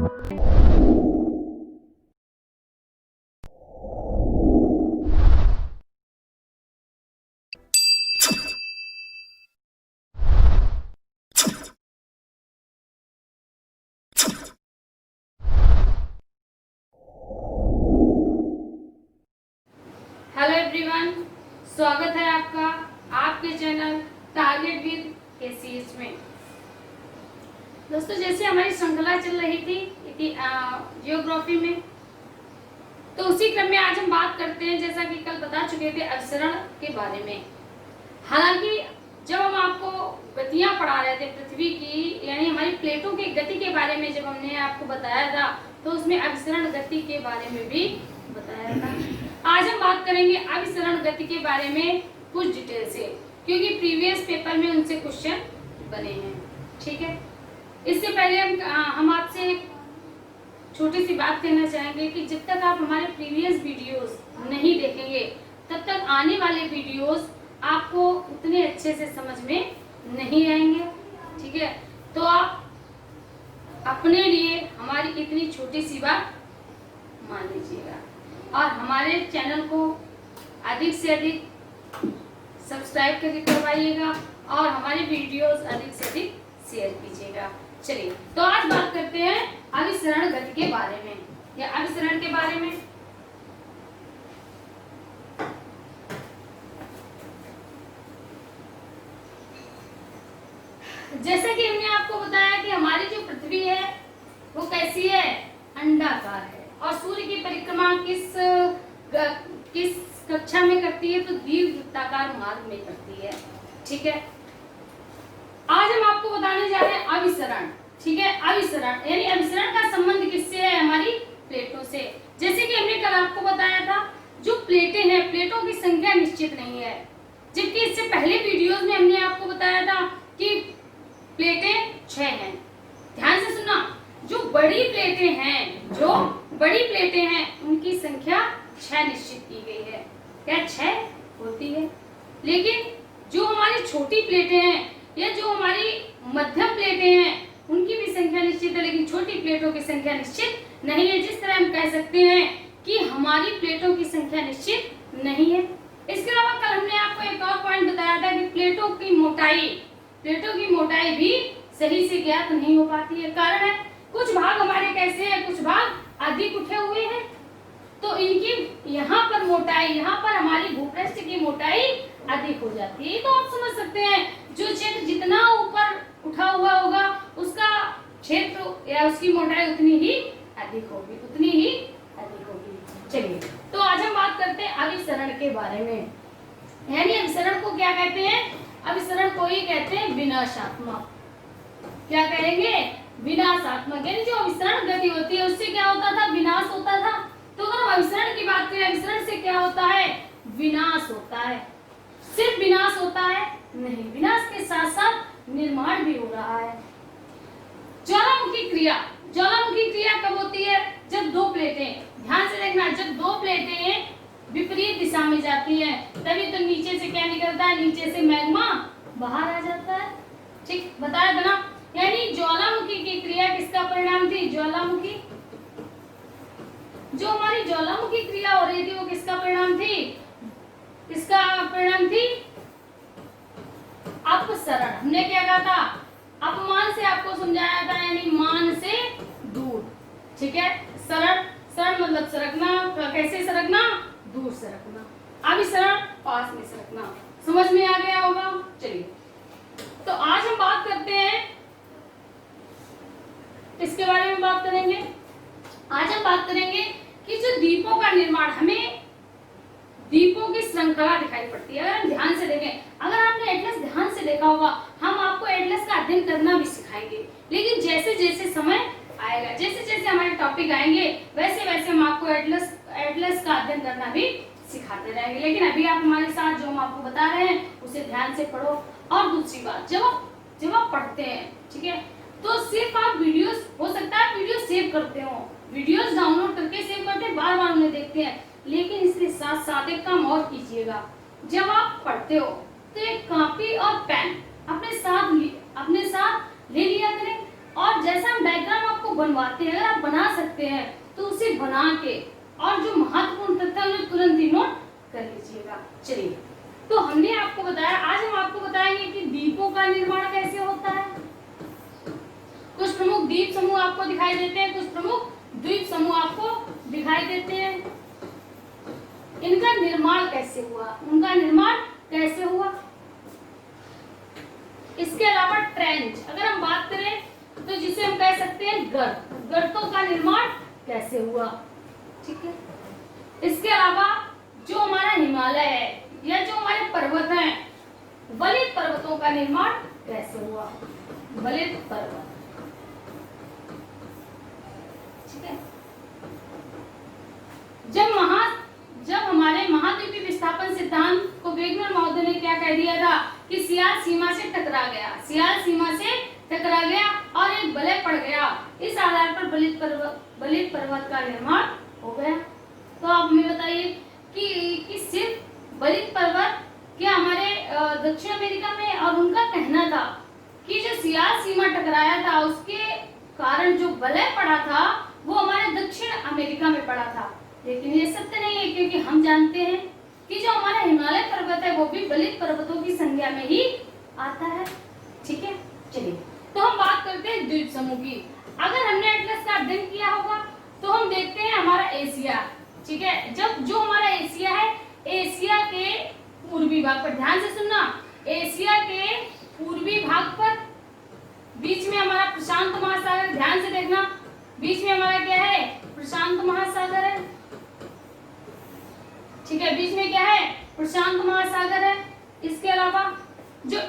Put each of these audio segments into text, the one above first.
Hello everyone, स्वागत है आपका आपके चैनल टारगेट विद केसीएच में। दोस्तों, जैसे हमारी श्रृंखला चल रही थी जियोग्राफी में, तो उसी क्रम में आज हम बात करते हैं, जैसा कि कल बता चुके थे, अभिसरण के बारे में। हालांकि जब हम आपको गतियां पढ़ा रहे थे पृथ्वी की, यानी हमारी प्लेटों की गति के बारे में जब हमने आपको बताया था, तो उसमें अभिसरण गति के बारे में भी बताया था। आज हम बात करेंगे अभिसरण गति के बारे में कुछ डिटेल से, क्योंकि प्रीवियस पेपर में उनसे क्वेश्चन बने हैं। ठीक है, इससे पहले हम आपसे एक छोटी सी बात कहना चाहेंगे कि जब तक आप हमारे प्रीवियस वीडियोस नहीं देखेंगे, तब तक आने वाले वीडियोस आपको उतने अच्छे से समझ में नहीं आएंगे। ठीक है, तो आप अपने लिए हमारी इतनी छोटी सी बात मान लीजिएगा और हमारे चैनल को अधिक से अधिक सब्सक्राइब करके करवाइएगा और हमारे वीडियोस अधिक से अधिक शेयर कीजिएगा। चलिए, तो आज बात करते हैं अभिसरण गति के बारे में या अभिसरण के बारे में। जैसा कि हमने आपको बताया कि हमारी जो पृथ्वी है वो कैसी है, अंडाकार है, और सूर्य की परिक्रमा किस कक्षा में करती है, तो दीर्घवृत्ताकार मार्ग में करती है। ठीक है, आज हम आपको बताने जा रहे हैं अभिसरण। ठीक है, अभिसरण यानी अभिसरण का संबंध किससे है, हमारी प्लेटों से। जैसे कि हमने कल आपको बताया था, जो प्लेटें हैं, प्लेटों की संख्या निश्चित नहीं है, जबकि इससे पहले वीडियोस में हमने आपको बताया था कि प्लेटें 6 हैं। ध्यान से सुनना, जो बड़ी प्लेटें हैं उनकी संख्या 6 निश्चित की गई है। क्या 6 होती है? लेकिन जो हमारी छोटी प्लेटें हैं या जो हमारी मध्यम प्लेटें हैं उनकी भी संख्या निश्चित है, लेकिन छोटी प्लेटों की संख्या निश्चित नहीं है। जिस तरह हम कह सकते हैं कि हमारी प्लेटों की संख्या निश्चित नहीं है। इसके अलावा कल हमने आपको एक और पॉइंट बताया था कि प्लेटों की मोटाई भी सही से ज्ञात नहीं हो पाती है। कारण है, कुछ भाग हमारे कैसे हैं, कुछ भाग अधिक उठे हुए हैं, तो इनकी यहाँ पर हमारी भूपृष्ठ की मोटाई अधिक हो जाती है। तो आप समझ सकते हैं, जो क्षेत्र जितना ऊपर उठा हुआ होगा उसका क्षेत्र या उसकी मोटाई उतनी ही अधिक होगी। चलिए, तो आज हम बात करते हैं अभिसरण के बारे में। यानी अभिसरण को क्या कहते हैं? अभिसरण को ही कहते हैं विनाशात्मक। क्या कहेंगे? विनाशात्मक। यानी जो अभिसरण गति होती है उससे क्या होता था, विनाश होता था। तो अगर हम अभिसरण की बात करें, अभिसरण से क्या होता है, विनाश होता है। सिर्फ विनाश होता है नहीं, विनाश के साथ साथ निर्माण भी हो रहा है। ज्वालामुखी क्रिया कब होती है? जब दो प्लेटें, ध्यान से देखना, जब दो प्लेटें विपरीत दिशा में जाती है, तभी तो नीचे से क्या निकलता है, नीचे से मैग्मा बाहर आ जाता है। ठीक बताया था ना। यानी ज्वालामुखी की क्रिया किसका परिणाम थी? ज्वालामुखी। जो हमारी ज्वालामुखी क्रिया हो रही थी वो किसका परिणाम थी? अपसरण। हमने क्या कहा था? अपमान से आपको समझाया था, यानी मान से दूर। ठीक है, सरण मतलब सरकना। कैसे सरकना? दूर सरकना। अभिसरण पास में सरकना। समझ में आ गया होगा। चलिए, तो आज हम बात करते हैं, इसके बारे में बात करेंगे। आज हम बात करेंगे कि जो द्वीपों का निर्माण, हमें द्वीपों की श्रृंखला दिखाई पड़ती है। अगर हम ध्यान से देखें, अगर आपने एटलस ध्यान से देखा होगा, हम आपको एटलस का अध्ययन करना भी सिखाएंगे। लेकिन जैसे जैसे समय आएगा, जैसे जैसे हमारे टॉपिक आएंगे, वैसे वैसे हम आपको एटलस का अध्ययन करना भी सिखाते रहेंगे। लेकिन अभी आप हमारे साथ जो हम आपको बता रहे हैं उसे ध्यान से पढ़ो। और दूसरी बात, जब आप पढ़ते हैं, ठीक है, तो सिर्फ आप वीडियोस, हो सकता है वीडियो सेव करते हो, वीडियोस डाउनलोड करके सेव करते हैं, बार बार उन्हें देखते हैं, लेकिन इसके साथ साथ एक काम और कीजिएगा। जब आप पढ़ते हो तो एक कॉपी और पेन अपने साथ ले लिया करें। और जैसा हम डायग्राम आपको बनवाते हैं, अगर आप बना सकते हैं तो उसे बना के और जो महत्वपूर्ण तथ्य है उन्हें तुरंत ही नोट कर लीजिएगा। चलिए, तो हमने आपको बताया, आज हम आपको बताएंगे कि द्वीपों का निर्माण कैसे होता है। कुछ प्रमुख द्वीप समूह आपको दिखाई देते हैं, कुछ प्रमुख द्वीप समूह आपको दिखाई देते हैं। इनका निर्माण कैसे हुआ, उनका निर्माण कैसे हुआ। इसके अलावा ट्रेंच, अगर हम बात करें तो जिसे हम कह सकते हैं गर्त, गर्तों का निर्माण कैसे हुआ, ठीक है। इसके अलावा जो हमारा हिमालय है या जो हमारे पर्वत हैं, वलित पर्वतों का निर्माण कैसे हुआ, वलित पर्वत, ठीक है। जब हमारे महाद्वीपीय विस्थापन सिद्धांत को वेगनर महोदय ने क्या कह दिया था कि सियाल सीमा से टकरा गया, सियाल सीमा से टकरा गया और एक वलय पड़ गया, इस आधार पर वलित पर्वत का निर्माण हो गया। तो आप हमें बताइए कि सिर्फ वलित पर्वत क्या हमारे दक्षिण अमेरिका में, और उनका कहना था कि जो सियाल सीमा टकराया था उसके कारण जो वलय पड़ा था वो हमारे दक्षिण अमेरिका में पड़ा था, लेकिन ये सत्य नहीं है, क्योंकि हम जानते हैं कि जो हमारा हिमालय पर्वत है वो भी वलित पर्वतों की संज्ञा में ही आता है, ठीक है। चलिए, तो हम बात करते हैं द्वीप समूह की। अगर हमने एटलस का अध्ययन किया होगा तो हम देखते हैं हमारा एशिया, ठीक है। जब जो हमारा एशिया है, एशिया के पूर्वी भाग पर, ध्यान से सुनना, एशिया के पूर्वी भाग पर बीच में हमारा प्रशांत महासागर, ध्यान से देखना, बीच में हमारा क्या है, प्रशांत महासागर है, ठीक है। बीच में क्या है, प्रशांत महासागर है। इसके अलावा जो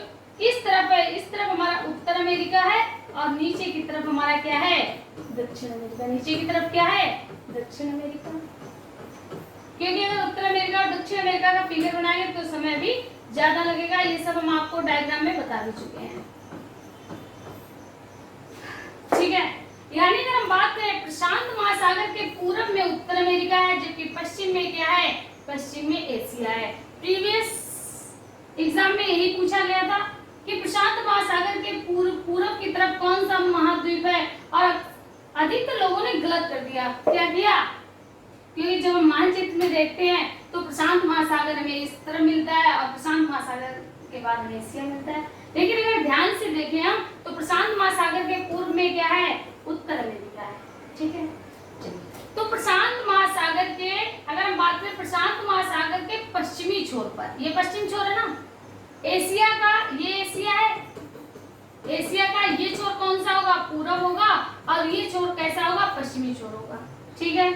इस तरफ है, इस तरफ हमारा उत्तर अमेरिका है और नीचे की तरफ हमारा क्या है, दक्षिण अमेरिका। नीचे की तरफ क्या है, दक्षिण अमेरिका, क्योंकि अगर उत्तर अमेरिका और दक्षिण अमेरिका का फिगर बनाएंगे तो समय भी ज्यादा लगेगा। ये सब हम आपको डायग्राम में बता भी चुके हैं, ठीक है। यानी अगर हम बात करें प्रशांत महासागर के पूर्व में उत्तर अमेरिका है, जबकि पश्चिम में क्या है, पश्चिम में एशिया है। प्रीवियस एग्जाम में यही पूछा गया था कि प्रशांत महासागर के पूर्व की तरफ कौन सा महाद्वीप है, और अधिकतर लोगों ने गलत कर दिया। क्या किया, क्योंकि जब हम मानचित्र में देखते हैं तो प्रशांत महासागर हमें इस तरफ मिलता है और प्रशांत महासागर के बाद हमें एशिया मिलता है, लेकिन अगर ध्यान से देखें हम तो प्रशांत महासागर के पूर्व में क्या है, उत्तर अमेरिका है, ठीक है। तो प्रशांत महासागर के, अगर हम बात करें प्रशांत महासागर के पश्चिमी छोर पर, ये पश्चिम छोर है ना एशिया का, ये एशिया है, एशिया का ये छोर कौन सा होगा, पूरब होगा, और ये छोर कैसा होगा, पश्चिमी छोर होगा, ठीक है।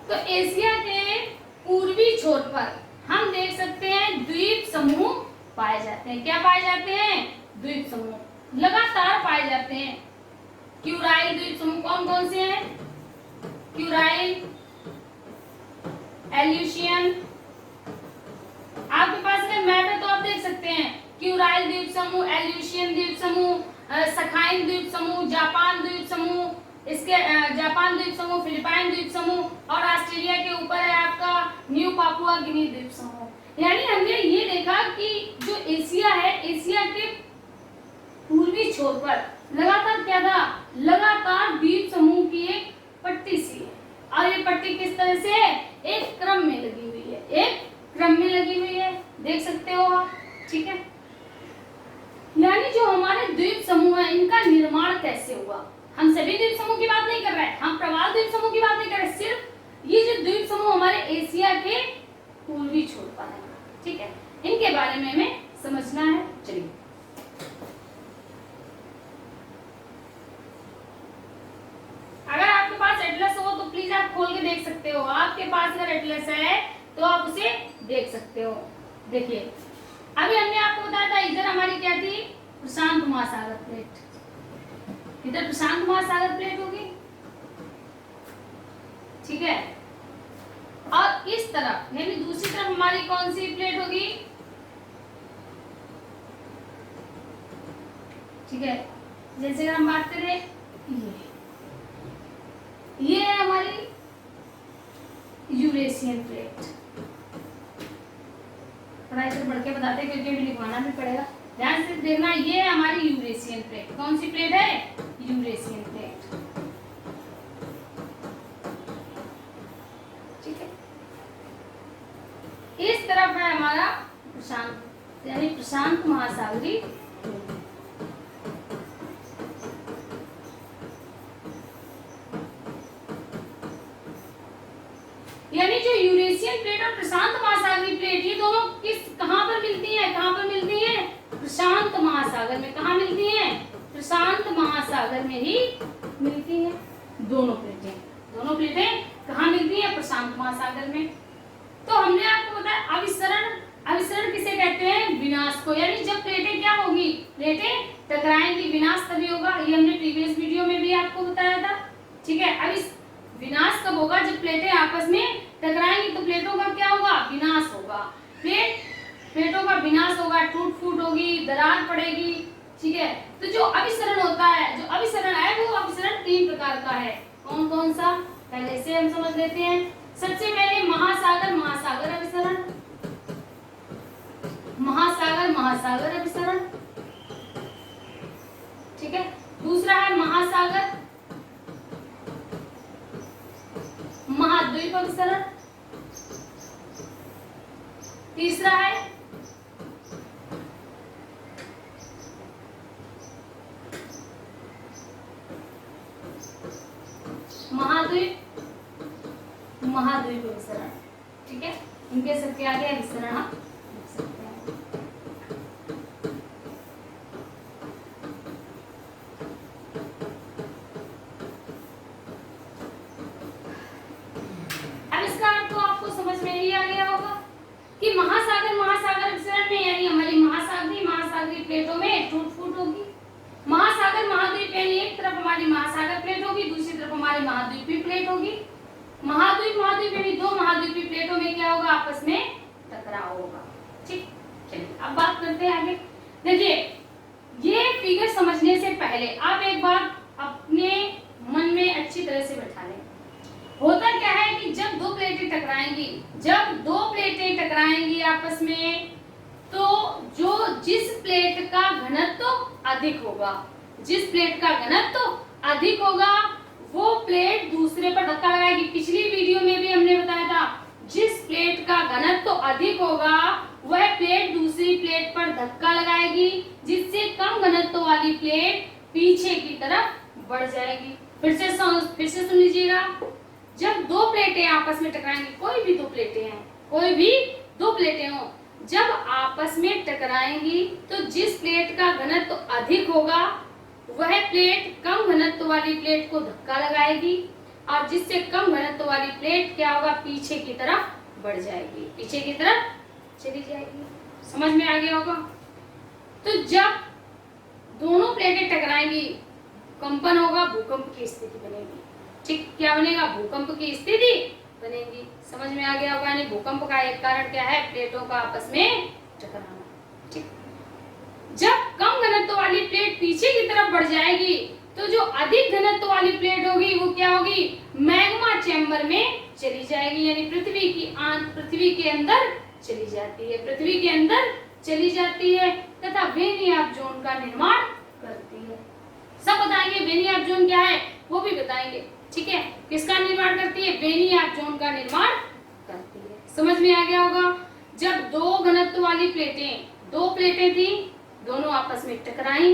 तो एशिया के पूर्वी छोर पर हम देख सकते हैं द्वीप समूह पाए जाते हैं। क्या पाए जाते हैं, द्वीप समूह लगातार पाए जाते हैं। क्यूराइल द्वीप समूह कौन कौन से हैं, क्यूराइल, एल्यूशियन, आपके पास अगर मैप है तो आप देख सकते हैं क्यूराइल द्वीप समूह, एल्यूशियन द्वीप समूह, सखाइन द्वीप समूह, जापान द्वीप समूह, इसके जापान द्वीप समूह, फिलिपाइन द्वीप समूह, और ऑस्ट्रेलिया के ऊपर है आपका न्यू पापुआ गिनी द्वीप समूह। यानी हमने ये देखा कि जो एशिया है, एशिया के पूर्वी छोर पर लगातार क्या था, लगातार द्वीप समूह की एक पट्टी सी है, और ये पट्टी किस तरह से है, एक क्रम में लगी हुई है, एक क्रम में लगी हुई है, देख सकते हो आप, ठीक है। यानी जो हमारे द्वीप समूह है इनका निर्माण कैसे हुआ, हम सभी द्वीप समूह की बात नहीं कर रहे हैं, हम प्रवाल द्वीप समूह की बात नहीं कर रहे, सिर्फ ये जो द्वीप समूह हमारे एशिया के पूर्वी छोर पर है, ठीक है, इनके बारे में हमें समझना है। चलिए, अगर आपके पास एटलस हो तो प्लीज आप खोल के देख सकते हो, आपके पास अगर एटलस है तो आप उसे देख सकते हो। देखिए, अभी हमने आपको बताया था इधर हमारी क्या थी, प्रशांत महासागर प्लेट, इधर प्रशांत महासागर प्लेट होगी, ठीक है, और इस तरफ यानी दूसरी तरफ हमारी कौन सी प्लेट होगी, ठीक है। जैसे हम बात करें ये है हमारी यूरेशियन प्लेट, पढ़ाई से बढ़ के बताते हैं क्योंकि लिखवाना भी पड़ेगा, ध्यान से देखना, ये है हमारी यूरेशियन प्लेट। कौन सी प्लेट है, यूरेशियन प्लेट। प्रशांत महासागरीय। यानी जो यूरेशियन प्लेट और प्रशांत महासागरीय प्लेट, ये दोनों कहां पर मिलती हैं? कहां पर मिलती हैं? प्रशांत महासागर में। कहां मिलती हैं? प्रशांत महासागर में ही मिलती हैं दोनों प्लेटें। दोनों प्लेटें कहां मिलती हैं? प्रशांत महासागर में। तो हमने आपको बताया अभिसरण। अभिसरण किसे कहते हैं? विनाश को। यानी जब प्लेटें क्या होगी? प्लेटें टकराएंगी, विनाश तभी होगा। ये हमने प्रीवियस वीडियो में भी आपको बताया था। ठीक है, अब इस विनाश कब होगा? जब प्लेटें आपस में टकराएंगी तो प्लेटों का क्या होगा? विनाश होगा। प्लेटों का विनाश होगा, टूट फूट होगी, दरार पड़ेगी। ठीक है, तो जो अभिसरण होता है, जो अभिसरण है वो अभिसरण 3 प्रकार का है। कौन कौन सा? पहले से हम समझ लेते हैं। सबसे पहले महासागर महासागर अभिसरण, महासागर महासागर अभिसरण। ठीक है, दूसरा है महासागर महाद्वीप अभिसरण। तीसरा है महाद्वीप महाद्वीप अभिसरण। ठीक है, इनके सबके आगे अभिसरण हम लिख सकते हैं। अब इसका अर्थ तो आपको समझ में ही आ गया होगा कि महासागर महासागर अभिसरण में यानी हमारी महासागरीय प्लेटों में टूट फूट होगी। महासागर महाद्वीप यानी एक तरफ हमारी महासागर प्लेट होगी, दूसरी तरफ हमारी महाद्वीपीय प्लेट होगी। महाद्वीप यानी 2 महाद्वीपीय प्लेटों में क्या होगा? आपस में टकराव होगा। ठीक, चलिए अब बात करते हैं आगे। देखिए, ये फिगर समझने से पहले आप एक बात अपने मन में अच्छी तरह से बैठा लें। होता क्या है कि जब 2 प्लेटें टकराएंगी आपस में, तो जिस प्लेट का घनत्व अधिक होगा, जिस प्लेट का घनत्व अधिक होगा वो प्लेट दूसरे पर धक्का लगाएगी। पिछली वीडियो में भी हमने बताया था, जिस प्लेट का घनत्व अधिक होगा वह प्लेट दूसरी प्लेट पर धक्का लगाएगी, जिससे कम घनत्व वाली प्लेट पीछे की तरफ बढ़ जाएगी। फिर से सुन लीजिएगा। जब 2 प्लेटें आपस में टकराएंगी, कोई भी 2 प्लेटें हो, जब आपस में टकराएंगी तो जिस प्लेट का घनत्व अधिक होगा वह प्लेट कम घनत्व वाली प्लेट को धक्का लगाएगी, और जिससे कम घनत्व वाली प्लेट क्या होगा? पीछे की तरफ बढ़ जाएगी, पीछे की तरफ चली जाएगी। समझ में आ गया होगा? तो जब दोनों प्लेटें टकराएंगी, कंपन होगा, भूकंप की स्थिति बनेगी। ठीक, क्या बनेगा? भूकंप की स्थिति बनेगी। समझ में आ गया होगा? यानी भूकंप का एक कारण क्या है? प्लेटों का आपस में टकराना। ठीक, जब कम घनत्व वाली प्लेट पीछे की तरफ बढ़ जाएगी तो जो अधिक घनत्व वाली प्लेट होगी वो क्या होगी? मैग्मा चैम्बर में चली जाएगी, यानी पृथ्वी के अंदर चली जाती है, पृथ्वी के अंदर चली जाती है तथा वेनियाक जोन का निर्माण करती है। सब बताएंगे वेनियाक जोन क्या है, वो भी बताएंगे। ठीक है, किसका निर्माण करती है? वेनियाक जोन का निर्माण करती है। समझ में आ गया होगा? जब 2 घनत्व वाली दो प्लेटें थी, दोनों आपस में टकराई,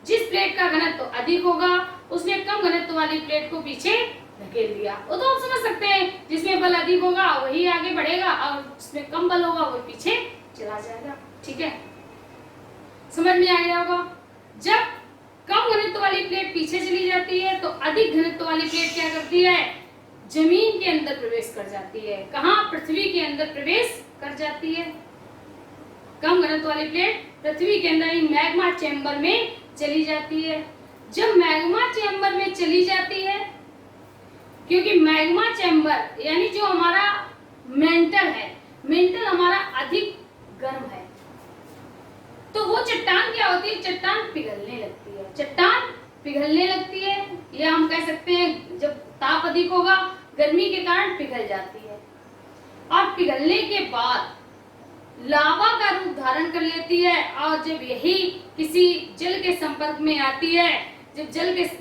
जिस प्लेट का घनत्व अधिक होगा उसने कम घनत्व वाली प्लेट को पीछे धकेल दिया। वो तो हम समझ सकते हैं, जिसमें बल अधिक होगा वही आगे बढ़ेगा और जिसमें कम बल होगा वो पीछे चला जाएगा। ठीक है, समझ में आ गया होगा? जब कम घनत्व वाली प्लेट पीछे चली जाती है तो अधिक घनत्व वाली प्लेट क्या करती है? जमीन के अंदर प्रवेश कर जाती है। कहां? पृथ्वी के अंदर प्रवेश कर जाती है। कम घनत्व वाली प्लेट पृथ्वी के अंदर मैग्मा चैम्बर में चली जाती है। जब मैग्मा चैम्बर में चली जाती है, क्योंकि मैग्मा चैम्बर यानी जो हमारा मेंटल हमारा अधिक गर्म है, तो वो चट्टान क्या होती है? चट्टान पिघलने लगती है। चट्टान पिघलने लगती है, या हम कह सकते हैं जब ताप अधिक होगा गर्मी के कारण पिघल जाती है, और पिघलने के बाद लावा का रूप धारण कर लेती है। और जब यही किसी जल के संपर्क में आती है, जब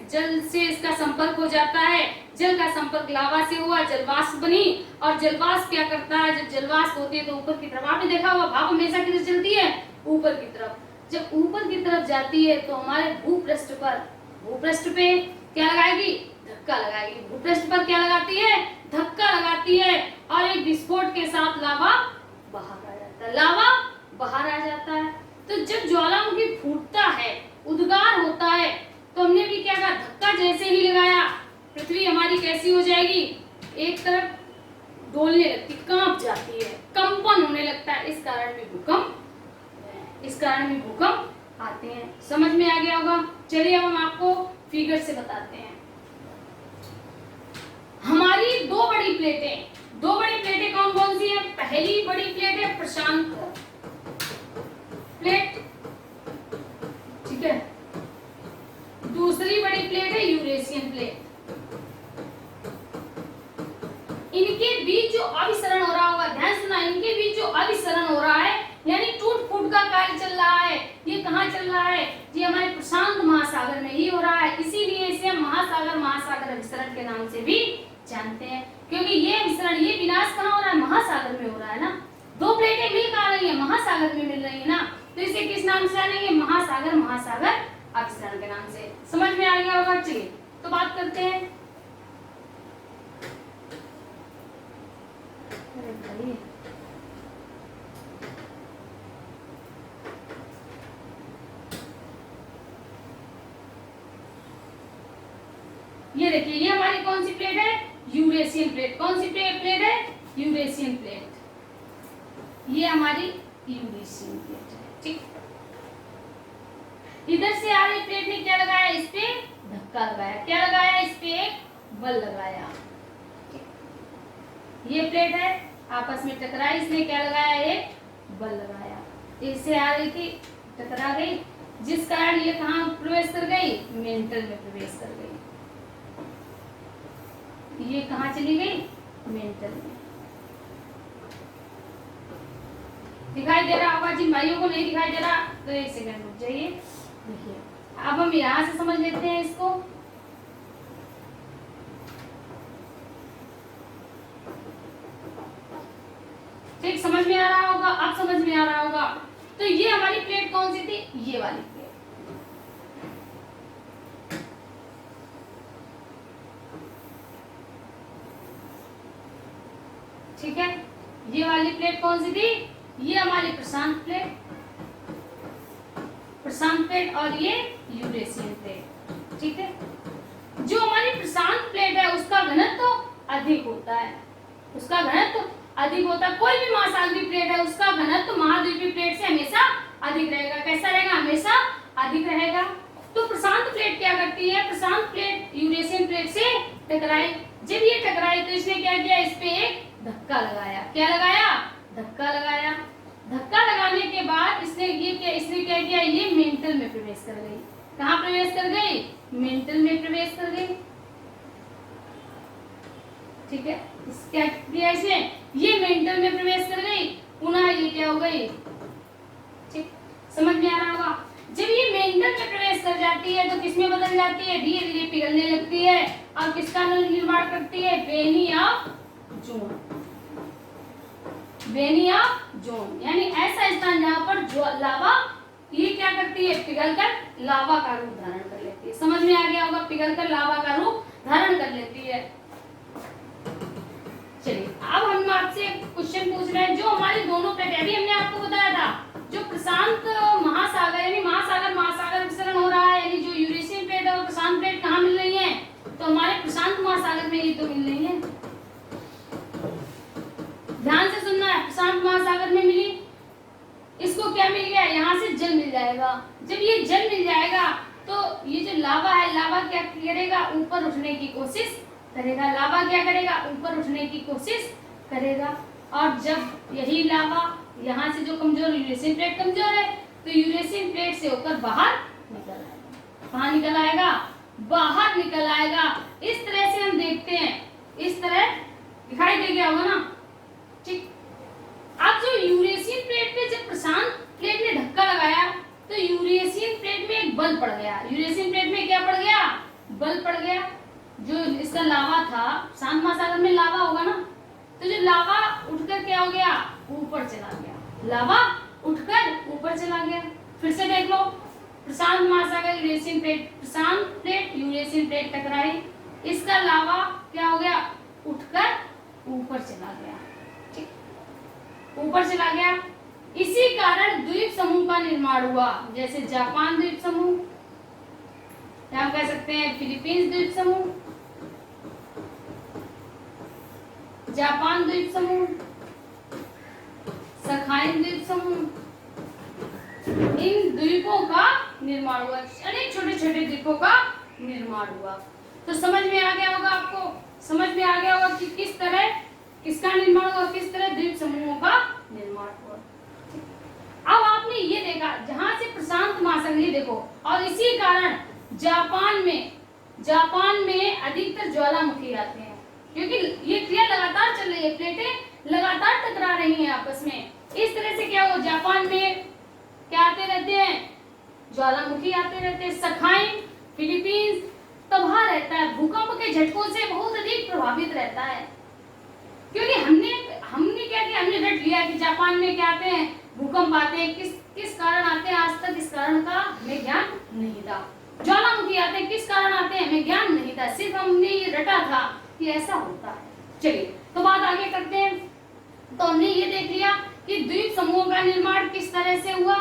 जल से इसका संपर्क हो जाता है जल का संपर्क लावा से हुआ, जलवाष्प बनी, और जलवाष्प क्या करता है, जब जलवाष्प होती है तो ऊपर की तरफ, आपने देखा होगा भाप हमेशा किधर चलती है, ऊपर की तरफ। जब ऊपर की तरफ जाती है तो हमारे भूपृष्ठ पे क्या लगाएगी, धक्का लगाएगी। भूपृष्ठ पर क्या लगाती है, धक्का लगाती है, और एक विस्फोट के साथ लावा बाहर आ जाता है, लावा बाहर आ जाता है। तो जब ज्वालामुखी फूटता है, उद्गार होता है, तो हमने भी क्या कहा, धक्का जैसे ही लगाया, पृथ्वी हमारी कैसी हो जाएगी, एक तरफ डोलने लगती, कांप जाती है, कंपन होने लगता है। इस कारण भी भूकंप आते हैं। समझ में आ गया होगा। चलिए अब हम आपको फिगर से बताते हैं। हमारी दो बड़ी प्लेटें कौन कौन सी है। पहली बड़ी प्लेट है प्रशांत प्लेट, ठीक है। दूसरी बड़ी प्लेट है यूरेशियन प्लेट। इनके बीच जो अभिसरण हो रहा होगा, ध्यान सुना, इनके बीच जो अभिसरण हो रहा है, यानी टूट फूट का कार्य चल रहा है, ये कहाँ चल रहा है, ये हमारे प्रशांत महासागर में ही हो रहा है। इसीलिए इसे हम महासागर अभिसरण के नाम से भी जानते हैं, क्योंकि ये अभिसरण, ये विनाश कहाँ हो रहा है, महासागर में हो रहा है ना। दो प्लेटें मिल कहाँ रही है, महासागर में मिल रही है ना, तो इसे किस नाम से जानेंगे, महासागर अभिसरण के नाम से। समझ में आ गया होगा। चलिए तो बात करते हैं। ये देखिए, ये हमारी कौन सी प्लेट है, यूरेशियन प्लेट। कौन सी प्लेट है, यूरेशियन प्लेट। ये हमारी यूरेशियन प्लेट है, ठीक। इधर से आ रही प्लेट ने क्या लगाया, इस पे धक्का लगाया, क्या लगाया, इस पे एक बल लगाया। ये प्लेट है, आपस में टकराई, इसने क्या लगाया, एक बल लगाया। इससे आ रही थी, टकरा गई, जिस कारण ये कहाँ प्रवेश कर गई, मेंटल में प्रवेश कर गई। ये कहाँ चली गई, मेंटल में। दिखाई दे रहा होगा, जिन भाइयों को नहीं दिखाई दे रहा तो एक सेकंड रुक जाइए। देखिए अब हम यहाँ से समझ लेते हैं इसको। ठीक, समझ में आ रहा होगा, अब समझ में आ रहा होगा। तो ये हमारी प्लेट कौन सी थी, ये वाली प्लेट, ठीक है। ये वाली प्लेट कौन सी थी, ये हमारी प्रशांत प्लेट और ये यूरेशियन प्लेट, ठीक है। जो हमारी प्रशांत प्लेट है उसका घनत्व अधिक होता है, कोई भी महासागरीय प्लेट है उसका घनत्व महाद्वीपीय प्लेट से हमेशा अधिक रहेगा। कैसा रहेगा, हमेशा अधिक रहेगा। तो प्रशांत प्लेट क्या करती है, प्रशांत प्लेट यूरेशियन प्लेट से टकराई। जब ये टकराई तो इसने क्या किया, इस पे एक धक्का लगाया। क्या लगाया, धक्का लगाया। धक्का लगाने के बाद इसने क्या किया, ये मेंटल में प्रवेश कर गई। कहाँ प्रवेश कर गई, मेंटल में प्रवेश कर गई, ठीक है। क्या किया इसने, ये मेंटल में प्रवेश कर गई, पुनः ये क्या हो गई, ठीक, समझ में आ रहा होगा। जब ये मेंटल में प्रवेश कर जाती है तो किसमें बदल जाती है, धीरे धीरे पिघलने लगती है और किसका निर्माण करती है, वेनी ऑफ जोन, यानी ऐसा स्थान जहां पर जो लावा ये क्या करती है, पिघलकर लावा का रूप धारण कर लेती है। समझ में आ गया होगा, पिघलकर लावा का रूप धारण कर लेती है। चलिए अब हम आपसे क्वेश्चन पूछ रहे हैं, जो हमारी दोनों प्लेट, अभी हमने आपको बताया था, जो प्रशांत महासागर यानी महासागर विसरण हो रहा है, यानी जो यूरेशियन प्लेट और प्रशांत प्लेट कहाँ मिल रही है, तो हमारे प्रशांत महासागर में ये तो मिल रही है। ध्यान से सुनना है, प्रशांत महासागर में मिली, इसको क्या मिल गया, यहाँ से जल मिल जाएगा। जब ये जल मिल जाएगा तो ये जो लावा है, लावा क्या करेगा, ऊपर उठने की कोशिश करेगा। लावा क्या करेगा, ऊपर उठने की कोशिश करेगा। और जब यही लावा यहाँ से जो कमजोर, यूरेशियन प्लेट कमजोर है, तो यूरेशियन प्लेट से होकर बाहर निकल आएगा। कहाँ निकल आएगा, बाहर निकल आएगा। इस तरह से हम देखते हैं, इस तरह दिखाई दे गया होगा ना, ठीक। अब जो यूरेशियन प्लेट पे जब प्रशांत प्लेट ने धक्का लगाया तो यूरेशियन प्लेट में एक बल पड़ गया। यूरेशियन प्लेट में क्या पड़ गया, बल पड़ गया। जो जिसका लावा था, शांत महासागर में लावा होगा ना, तो जो लावा उठकर क्या हो गया, ऊपर चला गया, लावा उठकर ऊपर चला गया। फिर से देख लो, प्रशांत महासागर यूरेशियन प्लेट, प्रशांत प्लेट यूरेशियन प्लेट टकराई, इसका लावा क्या हो गया, उठकर ऊपर चला गया, ठीक, ऊपर चला गया। इसी कारण द्वीप समूह का निर्माण हुआ, जैसे जापान द्वीप समूह, हम कह सकते हैं फिलीपींस द्वीप समूह, जापान द्वीप समूह, सखाइन द्वीप समूह, इन द्वीपों का निर्माण हुआ, अनेक छोटे छोटे द्वीपों का निर्माण हुआ। तो समझ में आ गया होगा, आपको समझ में आ गया होगा कि किस तरह किसका निर्माण हुआ, किस तरह द्वीप समूहों का निर्माण हुआ। अब आपने ये देखा, जहां से प्रशांत महासागर, ये देखो, और इसी कारण जापान में अधिकतर ज्वालामुखी आते हैं, क्योंकि ये क्रिया लगातार चल रही है, प्लेटें लगातार टकरा रही हैं आपस में। इस तरह से क्या हो, जापान में क्या आते रहते हैं, ज्वालामुखी आते रहते हैं। सखाइन फिलीपींस तबाह रहता है, भूकंप के झटकों से बहुत अधिक प्रभावित रहता है, क्योंकि हमने क्या किया, हमने रट लिया कि जापान में क्या आते हैं, भूकंप आते हैं। किस कारण आते हैं, आज तक इस कारण का हमें ज्ञान नहीं था। ज्वालामुखी आते हैं, किस कारण आते हैं, हमें ज्ञान नहीं था, सिर्फ हमने ये रटा था कि ऐसा होता है। चलिए तो बात आगे करते हैं। तो हमने ये देख लिया कि द्वीप समूहों का निर्माण किस तरह से हुआ।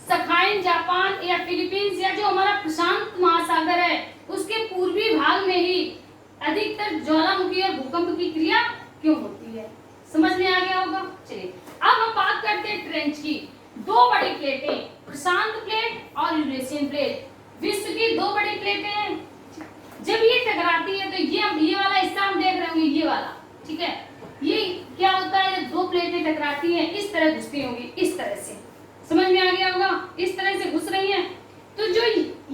सखाइन, जापान या फिलीपींस या जो हमारा प्रशांत महासागर है, उसके पूर्वी भाग में ही अधिकतर ज्वालामुखी और भूकंप की क्रिया क्यों होती है, समझ में आ गया होगा। चलिए अब हम बात करते हैं ट्रेंच की। दो बड़ी प्लेटें, प्रशांत प्लेट और यूरेशियन प्लेट, विश्व की दो बड़ी प्लेटें हैं। जब ये टकराती है तो ये वाला हिस्सा हम देख रहे होंगे, ये वाला, ठीक है, ये क्या होता है, दो प्लेटें टकराती हैं, इस तरह घुसती होंगी, इस तरह से, समझ में आ गया होगा, इस तरह से घुस रही हैं। तो जो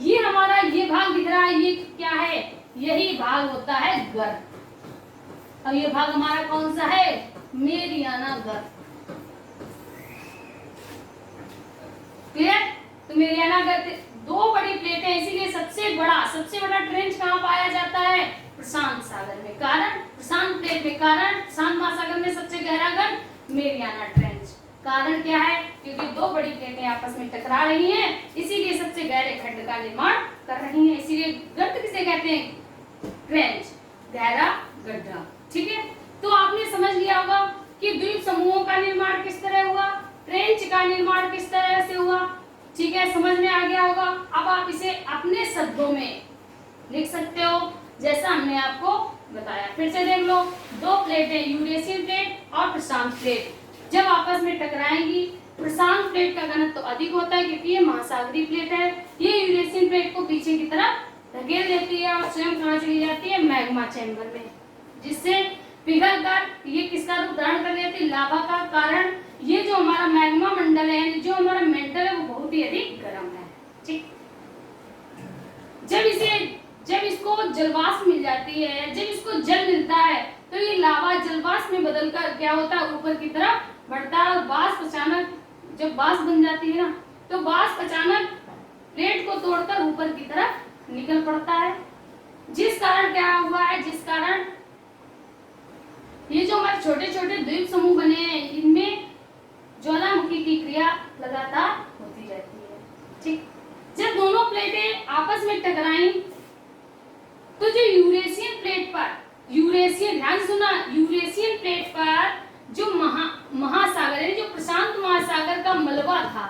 ये हमारा ये भाग दिख रहा है, ये क्या है, यही भाग होता है गर्त। और ये भाग हमारा कौन सा है, मेरियाना गर्त। क्लियर। तो मेरियाना गर्त दो बड़ी प्लेटें, इसीलिए सबसे बड़ा ट्रेंच कहाँ पाया जाता है, प्रशांत सागर में। कारण प्रशांत प्लेट में, कारण प्रशांत महासागर में सबसे गहरा गर्त मेरियाना ट्रेंच। कारण क्या है, क्योंकि दो बड़ी प्लेटें आपस में टकरा रही हैं, इसीलिए सबसे गहरे खंड का निर्माण कर रही हैं, इसीलिए गर्त किसे कहते हैं, ट्रेंच, गहरा गड्ढा। ठीक है, तो आपने समझ लिया होगा कि द्वीप समूहों का निर्माण किस तरह हुआ, ट्रेंच का निर्माण किस तरह से हुआ। ठीक है, समझ में आ गया होगा। अब आप इसे अपने शब्दों में लिख सकते हो, जैसा हमने आपको बताया। फिर से देख लो, दो प्लेटें, यूरेशियन प्लेट और प्रशांत प्लेट, जब आपस में टकराएंगी, प्रशांत प्लेट का घनत्व तो अधिक होता है क्योंकि ये महासागरीय प्लेट है। ये यूरेशियन प्लेट को पीछे की तरफ धकेल देती है और स्वयं कहाँ चली जाती है, मैग्मा चैम्बर में, जिससे पिघलकर ये किसका रूप धारण कर लेती है, लावा का। कारण ये जो हमारा मैग्मा मंडल है, जो हमारा मेंटल है, वो बहुत ही अधिक गर्म है। ठीक, जब इसको जलवाष्प मिल जाती है, जब इसको जल मिलता है, तो ये लावा जलवाष्प में बदलकर क्या होता है, ऊपर की तरफ बढ़ता है। और वाष्प अचानक, जब वाष्प बन जाती है ना, तो वाष्प अचानक प्लेट को तोड़कर ऊपर की तरफ निकल पड़ता है, जिस कारण क्या हुआ है, जिस कारण ये जो हमारे छोटे छोटे द्वीप समूह बने हैं, इनमें ज्वालामुखी की क्रिया लगातार होती रहती है। ठीक, जब दोनों प्लेटें आपस में टकराई, तो जो यूरेशियन प्लेट पर, ध्यान सुना, यूरेशियन प्लेट पर जो महासागर है, जो प्रशांत महासागर का मलबा था,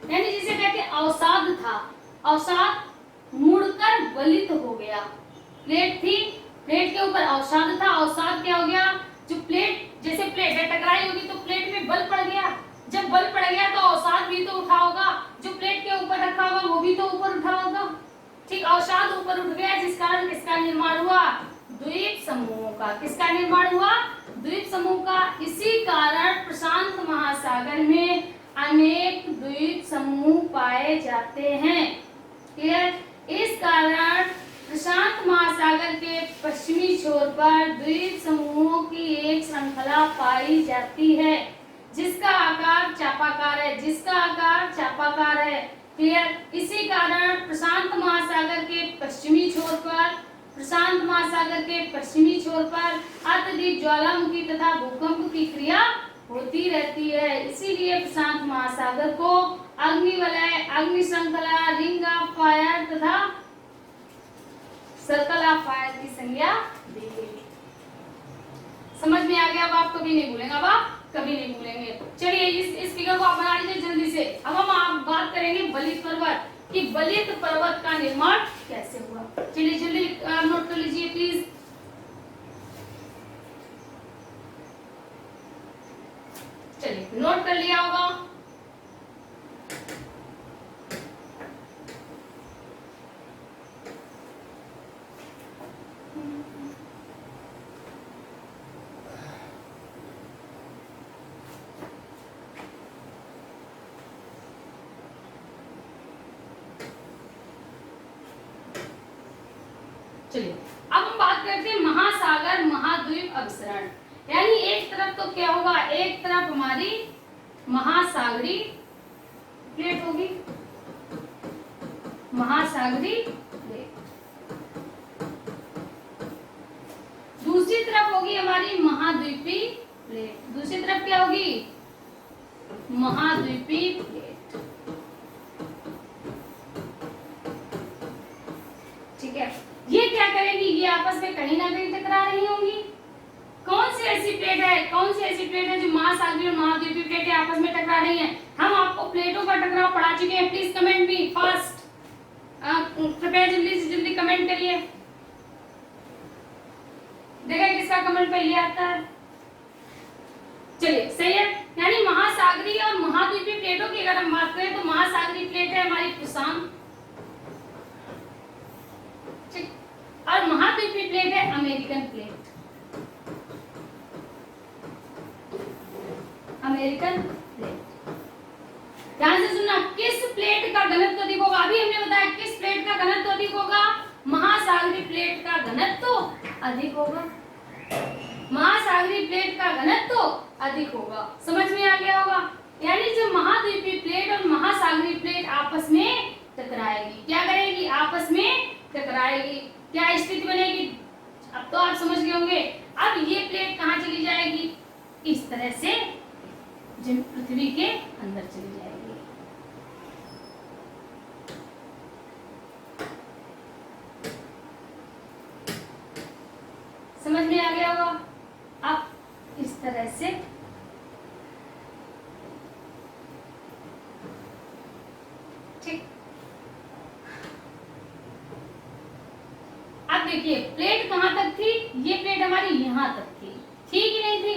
यानी जिसे कहते हैं अवसाद था, अवसाद मुड़कर गलित हो गया। प्लेट थी, प्लेट के ऊपर अवसाद था, अवसाद क्या हो गया, जो प्लेट, जैसे प्लेट है टकराई होगी तो प्लेट में बल पड़ गया, जब बल पड़ गया तो अवसाद भी तो उठा होगा, जो प्लेट के ऊपर रखा होगा वो भी तो ऊपर उठा होगा। ठीक, अवसाद ऊपर उठ गया, जिस कारण किसका निर्माण हुआ, द्वीप समूहों का। किसका निर्माण हुआ, द्वीप समूह का। इसी कारण प्रशांत महासागर में अनेक द्वीप समूह पाए जाते हैं। क्लियर। इस कारण प्रशांत महासागर के पश्चिमी छोर पर द्वीप समूहों की एक श्रृंखला पाई जाती है, जिसका आकार चापाकार है, जिसका आकार चापाकार है। क्लियर। इसी कारण प्रशांत महासागर के पश्चिमी छोर पर प्रशांत महासागर के पश्चिमी छोर पर अत्यधिक ज्वालामुखी तथा भूकंप की क्रिया होती रहती है। इसीलिए प्रशांत महासागर को अग्निवलय, अग्नि श्रृंखला, रिंग ऑफ फायर तथा सर्कल ऑफ फायर की संज्ञा दी गई। समझ में आ गया? अब आप कभी नहीं भूलेंगे, अब आप कभी नहीं भूलेंगे। चलिए इस फिगर को आप बना लीजिए जल्दी से। अब हम बात करेंगे बलित पर्वत कि बलित पर्वत का निर्माण कैसे हुआ। चलिए जल्दी नोट कर लीजिए प्लीज। चलिए नोट कर लिया होगा। चलिए अब हम बात करते हैं महासागर महाद्वीप अभिसरण। यानी एक तरफ तो क्या होगा, एक तरफ हमारी महासागरी प्लेट होगी, महासागरी प्लेट, दूसरी तरफ होगी हमारी महाद्वीपी प्लेट। दूसरी तरफ क्या होगी? महाद्वीपी प्लेट। ठीक है, ये क्या करेंगी? ये आपस में कहीं ना कहीं टकरा रही होंगी। कौन सी ऐसी प्लेट है, कौन सी ऐसी प्लेट है जो महासागरीय और महाद्वीपीय प्लेटें आपस में टकरा रही हैं? हम आपको प्लेटों का टकराव पढ़ा चुके हैं। प्लीज कमेंट मी फास्ट, कृपया जल्दी से जल्दी कमेंट करिए। देखा किसका कमेंट पहले आता है। चलिए सही है। यानी महासागरीय और महाद्वीपीय प्लेटों की अगर हम बात करें तो महासागरीय प्लेट है हमारी प्रशांत और महाद्वीपीय प्लेट है अमेरिकन प्लेट। American plate. ध्यान से सुनना, किस प्लेट का घनत्व अधिक होगा? अभी हमने बताया किस प्लेट का घनत्व अधिक होगा? महासागरीय प्लेट का घनत्व अधिक होगा। महासागरीय प्लेट का घनत्व अधिक होगा। समझ में आ गया होगा? यानी जो महाद्वीपीय प्लेट और महासागरीय प्लेट आपस में टकराएगी, क्या करेगी? आपस में टकराएगी। क्या स्थिति बनेगी? अब तो आप समझ गए होंगे। अब ये प्लेट कहाँ चली जाएगी? इस तरह से पृथ्वी के अंदर चली जाएगी। समझ में आ गया होगा? अब इस तरह से ठीक। अब देखिए प्लेट कहां तक थी? ये प्लेट हमारी यहां तक थी, थी कि नहीं थी?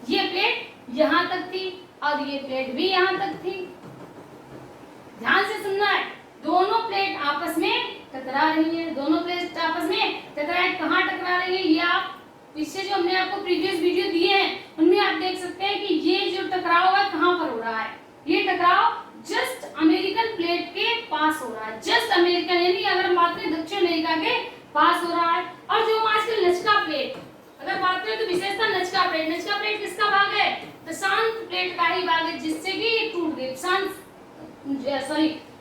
ये प्लेट यहां तक थी और ये प्लेट भी यहां तक थी। ध्यान से सुनना है, दोनों प्लेट आपस में टकरा रही है। दोनों प्लेट आपस में टकरा, कहां टकरा रही है? ये आप इससे जो हमने आपको प्रीवियस वीडियो दिए हैं उनमें आप देख सकते हैं कि ये जो टकराव है कहां पर हो रहा है। ये टकराव जस्ट अमेरिकन प्लेट के पास हो रहा है। जस्ट अमेरिकन, यानी अगर हम बात करें दक्षिण अमेरिका के पास हो रहा है। और जो आजकल लचका प्लेट अगर बात करें तो विशेषता लचका प्लेट। लचका प्लेट किसका भाग है? प्रशांत प्लेट का ही भाग है, जिससे कि ये टूट गई।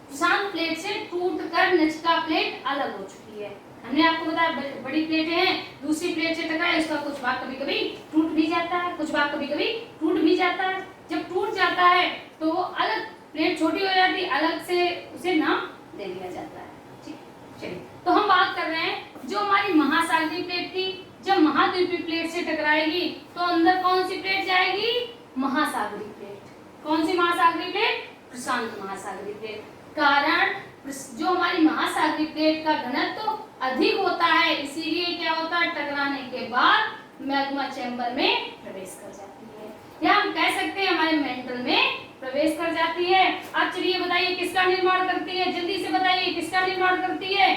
प्रशांत प्लेट से टूटकर लचका प्लेट अलग हो चुकी है। हमने आपको बताया बड़ी प्लेटें हैं, दूसरी प्लेट से टकराए, इसका कुछ भाग कभी कभी टूट भी जाता है, कुछ भाग कभी कभी टूट भी जाता है। जब टूट जाता है तो वो अलग प्लेट छोटी हो जाती है, अलग से उसे नाम दे दिया जाता है। ठीक, चलिए तो हम बात कर रहे हैं जो हमारी महासागरीय प्लेट थी, जब महाद्वीपीय प्लेट से टकराएगी तो अंदर कौन सी प्लेट जाएगी? महासागरीय प्लेट। कौन सी महासागरीय प्लेट? प्रशांत महासागरीय प्लेट। कारण जो हमारी महासागरीय प्लेट का घनत्व अधिक होता है, इसीलिए क्या होता है? टकराने के बाद मैग्मा चैम्बर में प्रवेश कर जाती है, या हम कह सकते हैं हमारे मेंटल में प्रवेश कर जाती है। अब चलिए बताइए किसका निर्माण करती है? जल्दी से बताइए किसका निर्माण करती है?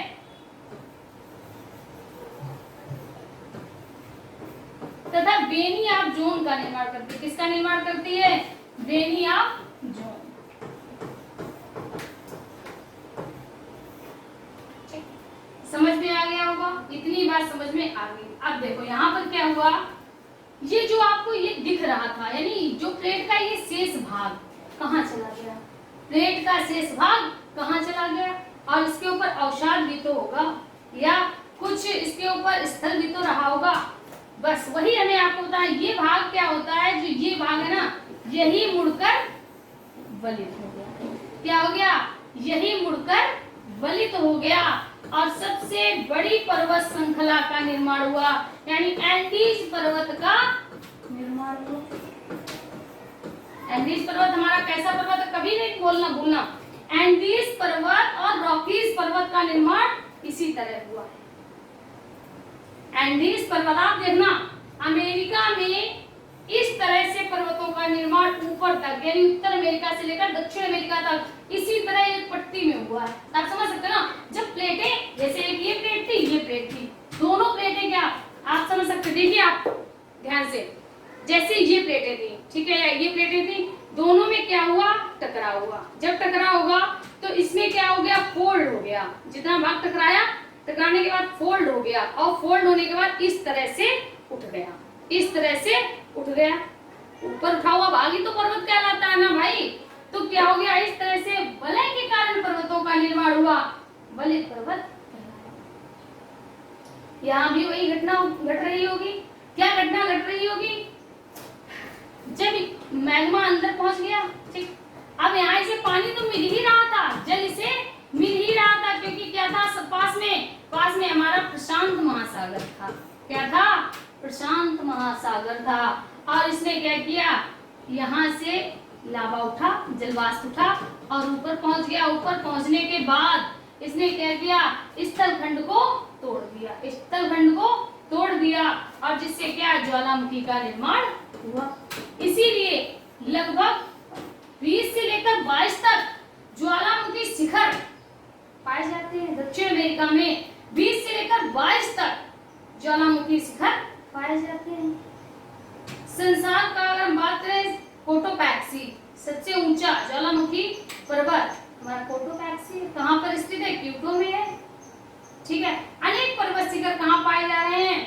तथा वेनी ऑफ जोन का निर्माण करती है। किसका निर्माण करती है? वेनी ऑफ जोन। समझ में आ गया होगा? इतनी बात समझ में आ गई। अब देखो यहाँ पर क्या हुआ, ये जो आपको ये दिख रहा था, यानी जो प्लेट का ये शेष भाग कहाँ चला गया? प्लेट का शेष भाग कहाँ चला गया? और इसके ऊपर अवसाद भी तो होगा, या कुछ इसके ऊपर स्थल भी तो रहा होगा। बस वही हमें आपको बताया, ये भाग क्या होता है, जो ये भाग है ना, यही मुड़कर वलित हो गया। क्या हो गया? यही मुड़कर वलित हो गया और सबसे बड़ी पर्वत श्रृंखला का निर्माण हुआ, यानी एंडीज पर्वत का निर्माण हुआ। एंडीज पर्वत हमारा कैसा पर्वत है, कभी नहीं बोलना भूलना। एंडीज पर्वत और रॉकीज पर्वत का निर्माण इसी तरह हुआ है। एंडीज पर्वत आप देखना, अमेरिका में इस तरह से पर्वतों का निर्माण ऊपर तक, यानी उत्तर अमेरिका से लेकर दक्षिण अमेरिका तक इसी तरह एक पट्टी में हुआ है। आप समझ सकते हैं ना, जब प्लेटें, जैसे एक ये प्लेट थी, ये प्लेट थी, दोनों प्लेटें क्या आप समझ सकते, देखिए आप ध्यान से, जैसे ये प्लेटें थी, ठीक है, ये प्लेटें थी, दोनों में क्या हुआ, टकराव हुआ। जब टकराव होगा तो इसमें क्या हो गया, फोल्ड हो गया। जितना भाग टकराया, टकराने के बाद फोल्ड हो गया और फोल्ड होने के बाद इस तरह से उठ गया, इस तरह से उठ गया। ऊपर उठा हुआ भाग ही तो पर्वत कहलाता है ना भाई। तो क्या हो गया, इस तरह से वलय के कारण पर्वतों का निर्माण हुआ, वलित पर्वत। यहाँ भी वही घटना घट रही होगी। क्या घटना घट रही होगी? जब मैग्मा अंदर पहुंच गया, ठीक, अब यहाँ से पानी तो मिल ही रहा था, जल इसे मिल ही रहा था, क्योंकि क्या था, सब पास में हमारा प्रशांत महासागर था। क्या था? प्रशांत महासागर था। और इसने क्या किया, यहाँ से लावा उठा, जलवाष्प उठा और ऊपर पहुंच गया। ऊपर पहुंचने के बाद इसने क्या किया, स्थलखंड को तोड़ दिया, स्थलखंड को तोड़ दिया और जिससे क्या, ज्वालामुखी का निर्माण हुआ। इसीलिए लगभग 20 से लेकर 22 तक ज्वालामुखी शिखर पाए जाते हैं दक्षिण अमेरिका में। 20 से लेकर 22 तक ज्वालामुखी शिखर पाए जाते हैं। संसार का अगर हम बात करें, कोटोपैक्सी सबसे ऊंचा ज्वालामुखी पर्वत हमारा कोटोपैक्सी कहाँ पर स्थित है, क्यूटो में है, ठीक है। अनेक पर्वत शिखर कहाँ पाए जा रहे हैं,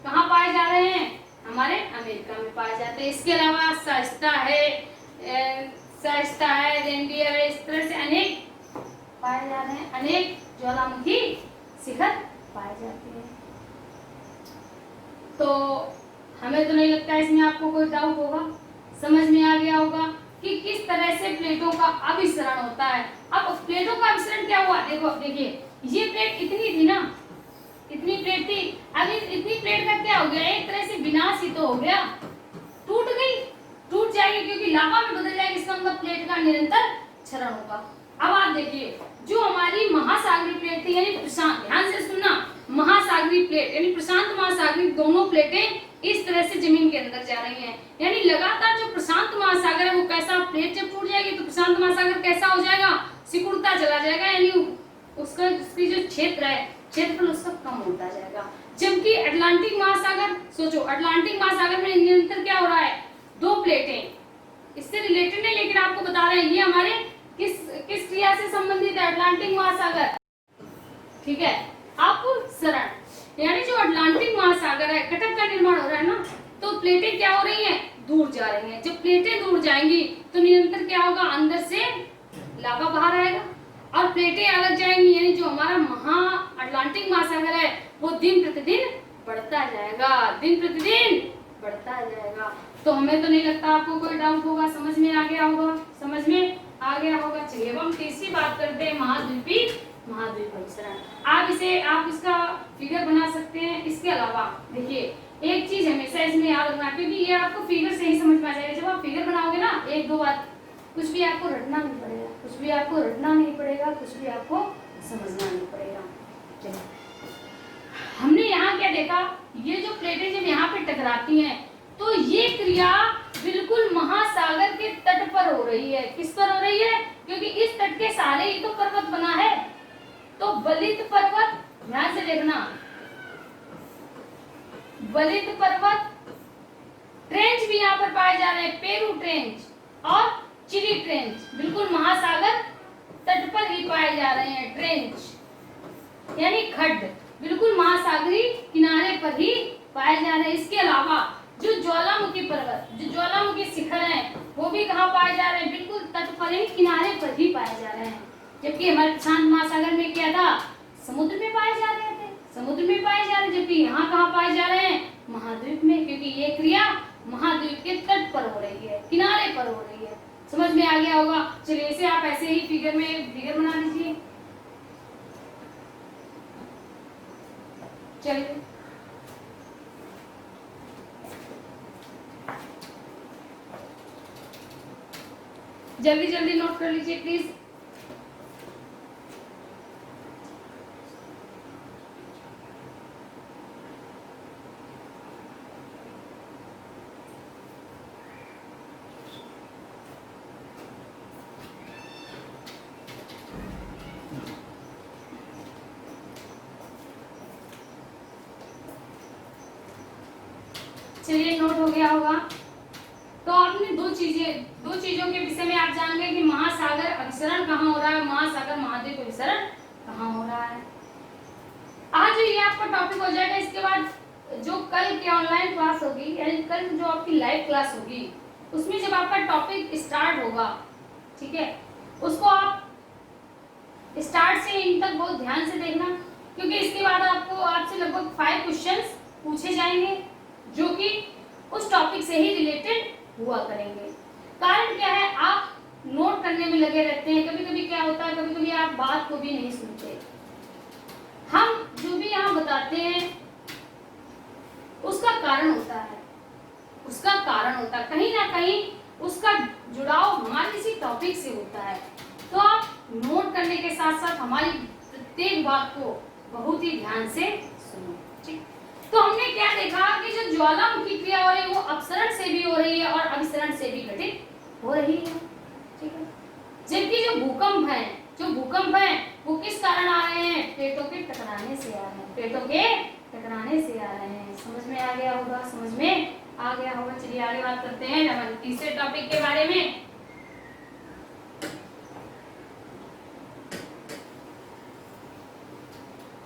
कहाँ पाए जा रहे हैं, हमारे अमेरिका में पाए जाते हैं। इसके अलावा सस्ता है, रेनडियर है, इस तरह से अनेक पाए जा रहे हैं, अनेक ज्वालामुखी शिखर पाए जाते हैं। तो हमें तो नहीं लगता इसमें आपको कोई डाउट होगा, समझ में आ गया होगा कि किस तरह से प्लेटों का अभिसरण होता है। अब प्लेटों का अभिसरण क्या हुआ, देखो, अब देखिए, ये प्लेट इतनी थी ना, इतनी प्लेट थी, अब इतनी प्लेट का क्या हो गया, एक तरह से विनाश ही तो हो गया, टूट गई, टूट जाएगी, क्योंकि लावा में बदल जाएगी। इसका मतलब प्लेट का निरंतर क्षरण होगा। अब आप देखिए, जो हमारी महासागरीय प्लेट थी, यानी प्रशांत, ध्यान से सुनना, महासागरीय प्लेट यानी प्रशांत महासागरीय, दोनों प्लेटें इस तरह से जमीन के अंदर जा रही हैं, यानी लगातार जो प्रशांत महासागर है वो कैसा, प्लेट जब टूट जाएगी तो प्रशांत महासागर कैसा हो जाएगा, सिकुड़ता चला जाएगा, यानी उसका, उसकी जो क्षेत्र है, क्षेत्रफल उसका कम होता जाएगा। जबकि अटलांटिक महासागर, सोचो, अटलांटिक महासागर में निरंतर क्या हो रहा है, दो प्लेटें, इससे रिलेटेड नहीं, लेकिन आपको बता रहे हैं ये हमारे किस क्रिया से संबंधित है, अटलांटिक महासागर, ठीक है, अपसरण, यानी जो अटलांटिक महासागर है, कटक का निर्माण हो रहा है ना, तो प्लेटें क्या हो रही हैं, दूर जा रही हैं। जब प्लेटें दूर जाएंगी तो निरंतर क्या होगा, अंदर से लावा बाहर आएगा और प्लेटें अलग जाएंगी, यानी जो हमारा अटलांटिक महासागर है वो दिन प्रतिदिन बढ़ता जाएगा, दिन प्रतिदिन बढ़ता जाएगा। तो हमें तो नहीं लगता आपको कोई डाउट होगा, समझ में आ गया होगा, समझ में आ गया होगा। चलिए अब हम तीसरी बात करते हैं, महाद्वीपीय अभिसरण। आप इसका फिगर बना सकते हैं। इसके अलावा देखिए, एक चीज हमेशा इसमें याद रखना, क्योंकि ये आपको फिगर से ही समझ में आ जाएगा। जब आप फिगर बनाओगे ना, एक दो बार, कुछ भी आपको रटना नहीं पड़ेगा, कुछ भी आपको रटना नहीं पड़ेगा, कुछ भी आपको समझना नहीं पड़ेगा। चलिए, हमने यहाँ क्या देखा, ये जो प्लेटें जब यहाँ पे टकराती हैं तो ये क्रिया बिल्कुल महासागर के तट पर हो रही है। किस पर हो रही है, क्योंकि इस तट के सहारे ही तो पर्वत बना है। तो वलित पर्वत, ध्यान से देखना, वलित पर्वत, ट्रेंच भी यहाँ पर पाए जा रहे हैं, पेरू ट्रेंच और चिली ट्रेंच, बिल्कुल महासागर तट पर ही पाए जा रहे हैं। ट्रेंच यानी खड्ड, बिल्कुल महासागरीय किनारे पर ही पाए जा रहे हैं। इसके अलावा जो ज्वालामुखी पर्वत, जो ज्वालामुखी शिखर हैं, वो भी कहाँ पाए जा रहे हैं, बिल्कुल तट पर ही, किनारे पर ही पाए जा रहे हैं। जबकि हमारे प्रशांत महासागर में क्या था, समुद्र में पाए जा रहे थे, समुद्र में पाए जा रहे हैं, जबकि यहाँ कहाँ पाए जा रहे हैं, महाद्वीप में, क्योंकि ये क्रिया महाद्वीप के तट पर हो रही है, किनारे पर हो रही है। समझ में आ गया होगा। चलिए इसे आप ऐसे ही फिगर बना लीजिए। चलिए जल्दी जल्दी नोट कर लीजिए प्लीज। चलिए नोट हो गया होगा। तो आपने दो चीजों के विषय में आप जान गए कि महासागर अभिसरण कहाँ हो रहा है, महासागर महाद्वीप अभिसरण कहाँ हो रहा है। आज ये आपका टॉपिक हो जाएगा। इसके बाद जो कल की ऑनलाइन क्लास होगी, यानी कल जो आपकी लाइव क्लास होगी, उसमें जब आपका टॉपिक स्टार्ट होगा, ठीक है, उसको आप स्टार्ट से इन तक बहुत ध्यान से देखना, क्योंकि इसके बाद आपसे लगभग 5 क्वेश्चंस पूछे जाएंगे जो कि उस टॉपिक से ही रिलेटेड हुआ करेंगे। कारण क्या है, आप नोट करने में लगे रहते हैं। कभी कभी क्या होता है, कभी कभी आप बात को भी नहीं सुनते। हम जो भी यहाँ बताते हैं उसका कारण होता है, कहीं ना कहीं उसका जुड़ाव हमारे किसी टॉपिक से होता है। तो आप नोट करने के साथ साथ हमारी प्रत्येक बात को बहुत ही ध्यान से सुनो, ठीक। तो हमने क्या देखा कि जो ज्वालामुखी क्रिया हो रही है वो अपसरण से भी हो रही है और अभिसरण से भी घटित हो रही है, ठीक है। जबकि जो भूकंप है वो किस कारण आ रहे हैं, प्लेटों के टकराने से आ रहे हैं। समझ में आ गया होगा। चलिए आगे बात करते हैं हमारे तीसरे टॉपिक के बारे में।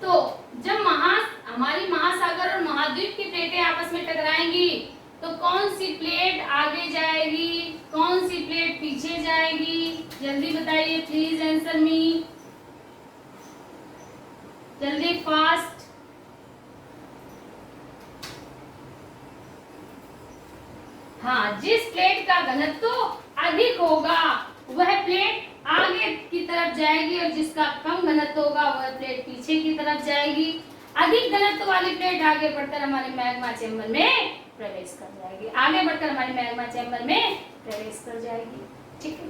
तो जब हमारी महासागर और महाद्वीप की प्लेटें आपस में टकराएंगी तो कौन सी प्लेट आगे जाएगी, कौन सी प्लेट पीछे जाएगी, जल्दी बताइए प्लीज आंसर मी, जल्दी फास्ट। हाँ, जिस प्लेट का घनत्व अधिक होगा वह प्लेट आगे की तरफ जाएगी और जिसका कम घनत्व होगा वह प्लेट पीछे की तरफ जाएगी। अधिक घनत्व वाली प्लेट आगे बढ़कर हमारे मैग्मा चेंबर में प्रवेश कर जाएगी, ठीक है।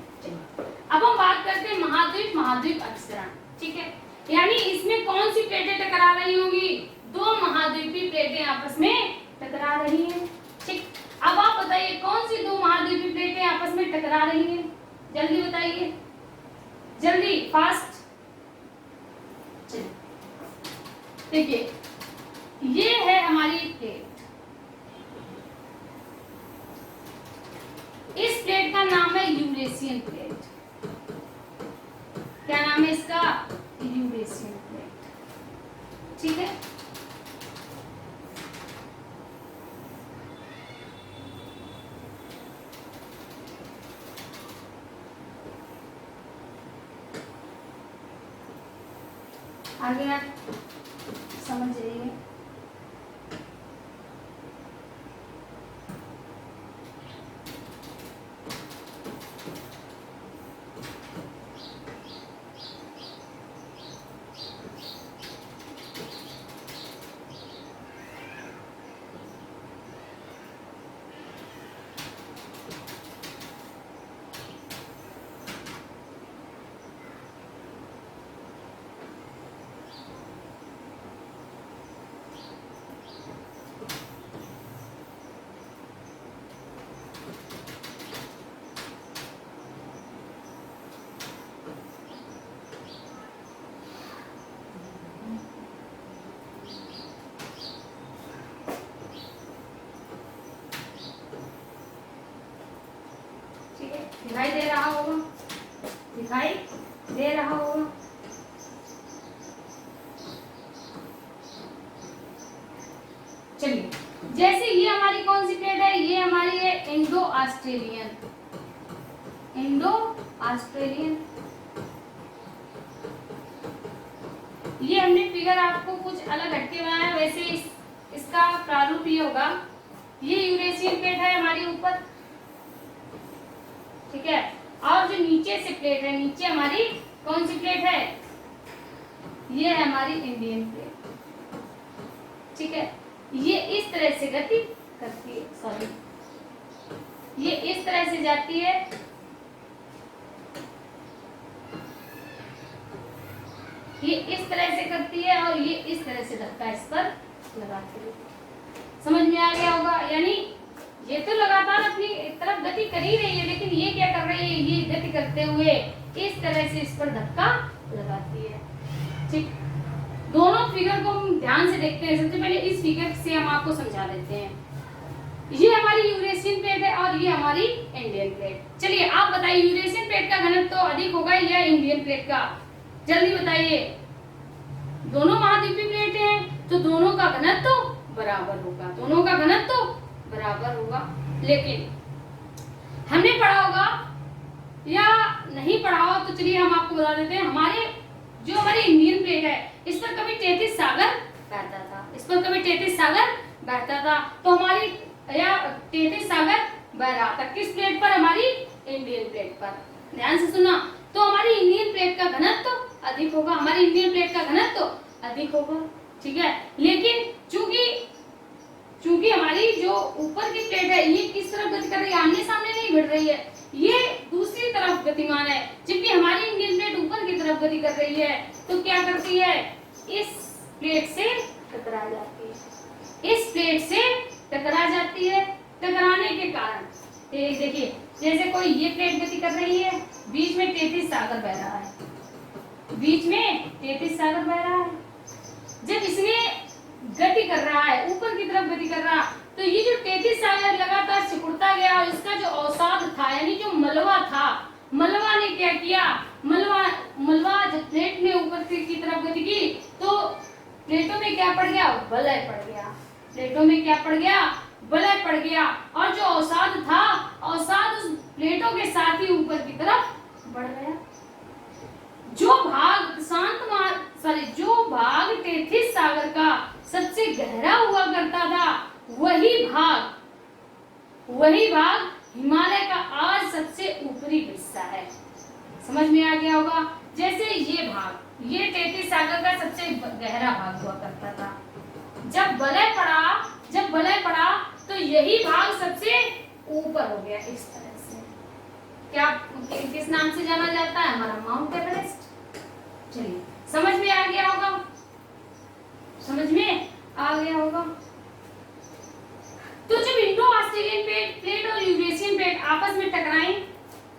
अब हम बात करते हैं महाद्वीप अभिसरण, ठीक है। यानी इसमें कौन सी प्लेटें टकरा रही होंगी, 2 महाद्वीपीय प्लेटें आपस में टकरा रही हैं, ठीक। अब आप बताइए कौन सी 2 महाद्वीपीय प्लेटें आपस में टकरा रही हैं, जल्दी बताइए, जल्दी फास्ट। देखिए ये है हमारी प्लेट, इस प्लेट का नाम है यूरेशियन प्लेट। क्या नाम है इसका, यूरेशियन प्लेट, ठीक है। आगे आप समझ जाइए। दिखाई दे रहा होगा। चलिए, जैसे ये हमारी कौन सी प्लेट है, ये हमारी है इंडो ऑस्ट्रेलियन, ये हमने फिगर आपको कुछ अलग हटके बनाया, वैसे इसका प्रारूप ये होगा। ये यूरेशियन प्लेट है हमारी ऊपर, ठीक है, और जो नीचे से प्लेट है, नीचे हमारी कौन सी प्लेट है, ये है हमारी इंडियन प्लेट, ठीक है। ये इस तरह से गति करती है, सॉरी, ये इस तरह से जाती है, ये इस तरह से करती है और ये इस तरह से धक्का इस पर लगाती है। समझ में आ गया होगा? यानी ये तो लगातार अपनी तरफ गति कर ही रही है, लेकिन ये क्या कर रही है, ये गति करते हुए इस तरह से इस पर धक्का लगाती है, ठीक। दोनों फिगर को हम ध्यान से देखते हैं। सबसे पहले इस फिगर से हम आपको समझा देते हैं। ये हमारी यूरेशियन प्लेट है और ये हमारी इंडियन प्लेट। चलिए आप बताइए, यूरेशियन प्लेट का घनत्व तो अधिक होगा या इंडियन प्लेट का? जल्दी बताइए। दोनों महाद्वीपीय प्लेट हैं तो दोनों का घनत्व तो बराबर होगा, दोनों का घनत्व तो बराबर होगा। लेकिन हमने पढ़ा होगा या नहीं पढ़ा हो तो चलिए हम आपको बता देते हैं। हमारी इंडियन प्लेट है, इस पर कभी 33 सागर बहता था, इस पर कभी 33 सागर बहता था, तो हमारी या 33 सागर बह रहा था किस प्लेट पर, हमारी इंडियन प्लेट पर। ध्यान से सुना, तो हमारी इंडियन प्लेट का घनत्व तो अधिक होगा, हमारी इंडियन प्लेट का घनत्व तो अधिक होगा, ठीक है। लेकिन चूंकि हमारी जो ऊपर की प्लेट है ये किस तरफ गति कर रही है, आमने सामने नहीं बढ़ रही है, ये दूसरी तरफ गतिमान है, जबकि हमारी इंडियन प्लेट ऊपर की तरफ गति कर रही है। तो क्या करती है, इस प्लेट से टकरा जाती है, इस प्लेट से टकरा जाती है। टकराने के कारण देखिए, जैसे कोई ये प्लेट गति कर रही है, बीच में 33 सागर बह रहा है, बीच में 33 सागर बह रहा है। जब इसने गति कर रहा है, ऊपर की तरफ गति कर रहा, तो ये जो 33 सागर लगातार सिकुड़ता गया और इसका जो अवसाद था, यानी जो मलबा था, मलबा ने क्या किया, मलबा जब प्लेट ने ऊपर की तरफ गति की तो प्लेटों में क्या पड़ गया, वलय पड़ गया, प्लेटों में क्या पड़ गया, वलय पड़ गया, और जो अवसाद था, अवसाद उस प्लेटों के साथ ही ऊपर की तरफ बढ़ गया। जो भाग 33 सागर का सबसे गहरा हुआ करता था, वही भाग हिमालय का आज सबसे ऊपरी हिस्सा है। समझ में आ गया होगा? जैसे ये भाग, ये 33 सागर का सबसे गहरा भाग हुआ करता था, जब वलय पड़ा तो यही भाग सबसे ऊपर हो गया, इस तरह से। क्या किस नाम से जाना जाता है, हमारा माउंट एवरेस्ट। चलिए, समझ में आ गया होगा, समझ में आ गया होगा। तो जब इंडो ऑस्ट्रेलियन प्लेट और यूरेशियन प्लेट आपस में टकराई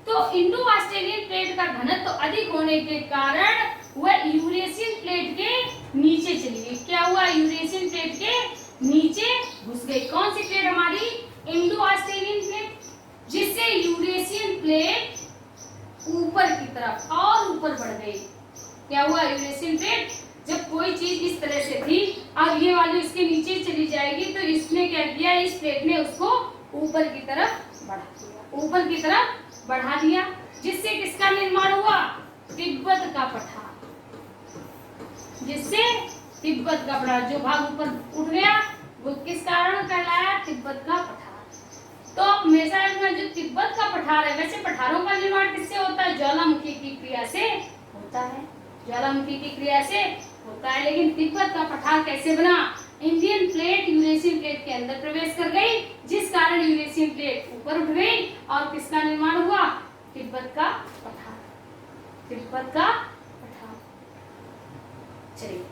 तो इंडो ऑस्ट्रेलियन प्लेट का घनत्व तो अधिक होने के कारण वह यूरेशियन प्लेट के नीचे चली गई। क्या हुआ, यूरेशियन प्लेट के नीचे घुस गई। कौन सी प्लेट, हमारी इंडो ऑस्ट्रेलियन प्लेट, जिससे यूरेशियन प्लेट ऊपर की तरफ और ऊपर बढ़ गई। क्या हुआ, यूरेशियन प्लेट, जब कोई चीज इस तरह से थी और ये वाली इसके नीचे चली जाएगी तो इसने क्या किया, इस प्लेट ने उसको ऊपर की तरफ बढ़ा दिया, ऊपर की तरफ बढ़ा दिया, जिससे किसका निर्माण हुआ, तिब्बत का पठार। जिससे तिब्बत का पठार, जो भाग ऊपर उठ गया वो किस कारण कहलाया, तिब्बत का पठार। तो आप हमेशा जो तिब्बत का पठार है, वैसे पठारों का निर्माण किससे होता है, ज्वालामुखी की क्रिया से होता है, ज्वालामुखी की क्रिया से होता है। लेकिन तिब्बत का पठार कैसे बना, इंडियन प्लेट यूरेशियन प्लेट के अंदर प्रवेश कर गई, जिस कारण यूरेशियन प्लेट ऊपर उठ गई और किसका निर्माण हुआ, तिब्बत का पठार, तिब्बत का पठार। चलिए,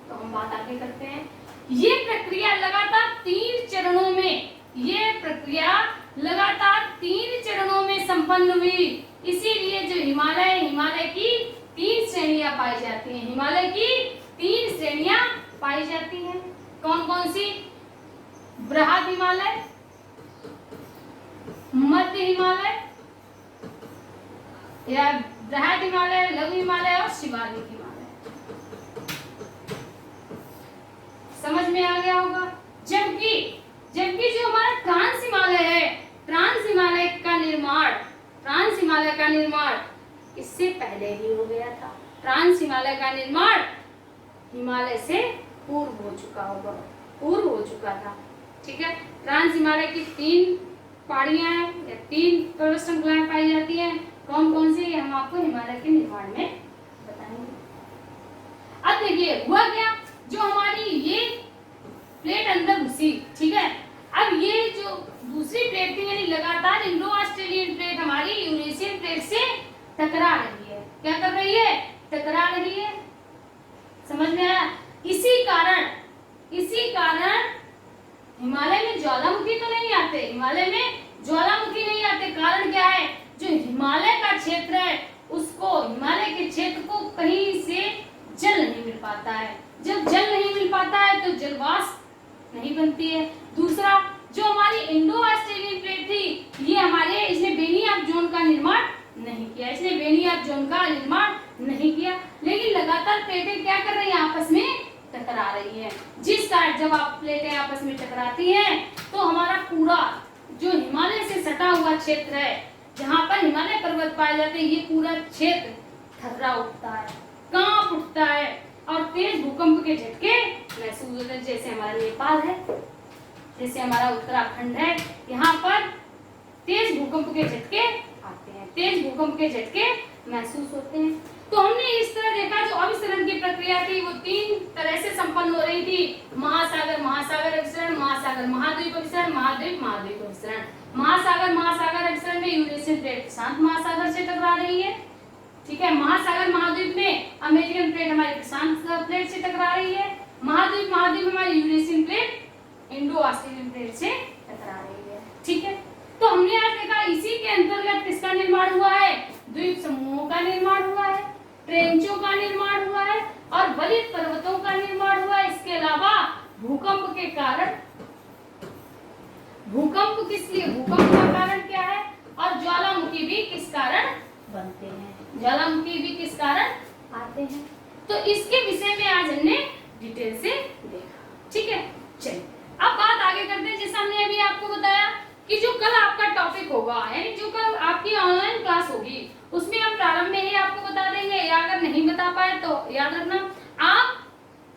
तो हम बात आगे करते हैं। ये प्रक्रिया लगातार 3 चरणों में, ये प्रक्रिया लगातार 3 चरणों में संपन्न हुई। इसीलिए जो हिमालय की 3 श्रेणियां पाई जाती हैं, हिमालय की 3 श्रेणियां पाई जाती हैं। कौन कौन सी, बृहद हिमालय, मध्य हिमालय या बृहद हिमालय, लघु हिमालय और शिवालिक हिमालय। समझ में आ गया होगा? जबकि जो हमारा ट्रांस हिमालय है, ट्रांस हिमालय का निर्माण इससे पहले ही हो गया था। ट्रांस हिमालय का निर्माण हिमालय से पूर्व हो चुका होगा, पूर्व हो चुका था। ठीक है, ट्रांस हिमालय की 3 पहाड़ियां हैं या 3 पर्वत श्रृंखलाएं पाई जाती हैं। कौन कौन सी, हम आपको हिमालय के निर्माण में बताएंगे। अब देखिए हुआ क्या, जो हमारी ये प्लेट अंदर घुसी, ठीक है, अब ये जो दूसरी प्लेट थी यानी लगातार इंडो ऑस्ट्रेलियन प्लेट हमारी यूरेशियन प्लेट से टकरा रही है। क्या कर रही है, टकरा रही है, समझ में आया। इसी कारण हिमालय में ज्वालामुखी तो नहीं आते, हिमालय में ज्वालामुखी नहीं आते। कारण क्या है, जो हिमालय का क्षेत्र है उसको, हिमालय के क्षेत्र को कहीं से जल नहीं मिल पाता है। जब जल नहीं मिल पाता है तो जलवाष्प नहीं बनती है। दूसरा, जो हमारी इंडो ऑस्ट्रेलियन प्लेट थी ये हमारे, इसने बेनियाक जोन का निर्माण नहीं किया, इसने बेनियाक जोन का निर्माण नहीं किया, लेकिन लगातार प्लेटें क्या कर रही हैं, आपस में टकरा रही है। जिस कारण जब आप प्लेटें आपस में टकराती हैं तो हमारा पूरा जो हिमालय से सटा हुआ क्षेत्र है, जहाँ पर हिमालय पर्वत पाए जाते हैं, ये पूरा क्षेत्र थर्रा उठता है, कांप उठता है और तेज भूकंप के झटके महसूस होते हैं। जैसे हमारा नेपाल है, जैसे हमारा उत्तराखंड है, यहाँ पर तेज भूकंप के झटके आते हैं, तेज भूकंप के झटके महसूस होते हैं। तो हमने इस तरह देखा जो अभिसरण की प्रक्रिया थी वो 3 तरह से संपन्न हो रही थी। महासागर महासागर अभिसरण, महासागर महाद्वीप अभिसरण, महाद्वीप महाद्वीप अभिसरण। महासागर महासागर अभिसरण में यूरेशियन प्लेट प्रशांत महासागर से टकरा रही है, ठीक है। महासागर महाद्वीप में अमेरिकन प्लेट हमारी प्रशांत प्लेट से टकरा रही है। महाद्वीप महाद्वीप हमारी Eurasian plate Indo Australian plate से टकरा रही है, ठीक है। तो हमने आज देखा इसी के अंतर्गत किसका निर्माण हुआ है, द्वीप समूहों का निर्माण हुआ है, ट्रेंचों का निर्माण हुआ है और वलित पर्वतों का निर्माण हुआ है। इसके अलावा भूकंप के कारण, भूकंप किस लिए, भूकंप का कारण क्या है, और ज्वालामुखी भी किस कारण बनते हैं, ज्वालामुखी भी किस कारण आते हैं। तो इसके विषय में आज हमने डिटेल से देखा, ठीक है। चलिए अब बात आगे करते हैं। जैसा हमने अभी आपको बताया कि जो कल आपका टॉपिक होगा, यानी जो कल आपकी ऑनलाइन क्लास होगी, उसमें हम प्रारंभ में ही आपको बता देंगे, या अगर नहीं बता पाए तो याद रखना आप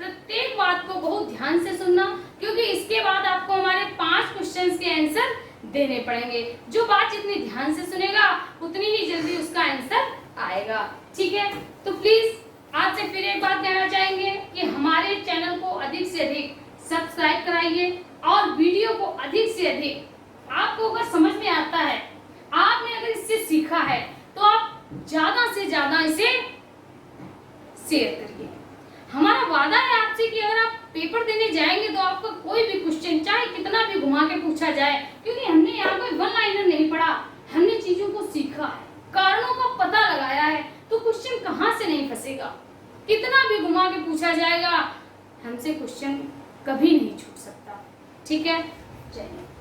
प्रत्येक बात को बहुत ध्यान से सुनना, क्योंकि इसके बाद आपको हमारे 5 क्वेश्चंस के आंसर देने पड़ेंगे। जो बात जितनी ध्यान से सुनेगा उतनी ही जल्दी उसका आंसर आएगा, ठीक है। तो प्लीज आपसे फिर एक बात कहना चाहेंगे कि हमारे चैनल को अधिक से अधिक सब्सक्राइब कराइए और वीडियो को अधिक से अधिक, आपको अगर समझ में आता है, आपने अगर इससे सीखा है, तो आप ज्यादा से ज्यादा इसे शेयर करिए। हमारा वादा है आपसे कि अगर आप पेपर देने जाएंगे तो आपका कोई भी क्वेश्चन चाहे कितना भी घुमा के पूछा जाए, क्योंकि हमने यहाँ कोई वन लाइनर नहीं पढ़ा, हमने चीजों को सीखा है, कारणों का पता लगाया है, तो क्वेश्चन कहाँ से नहीं फंसेगा। कितना भी घुमा के पूछा जाएगा, हमसे क्वेश्चन कभी नहीं छूट सकता, ठीक है। चलिए।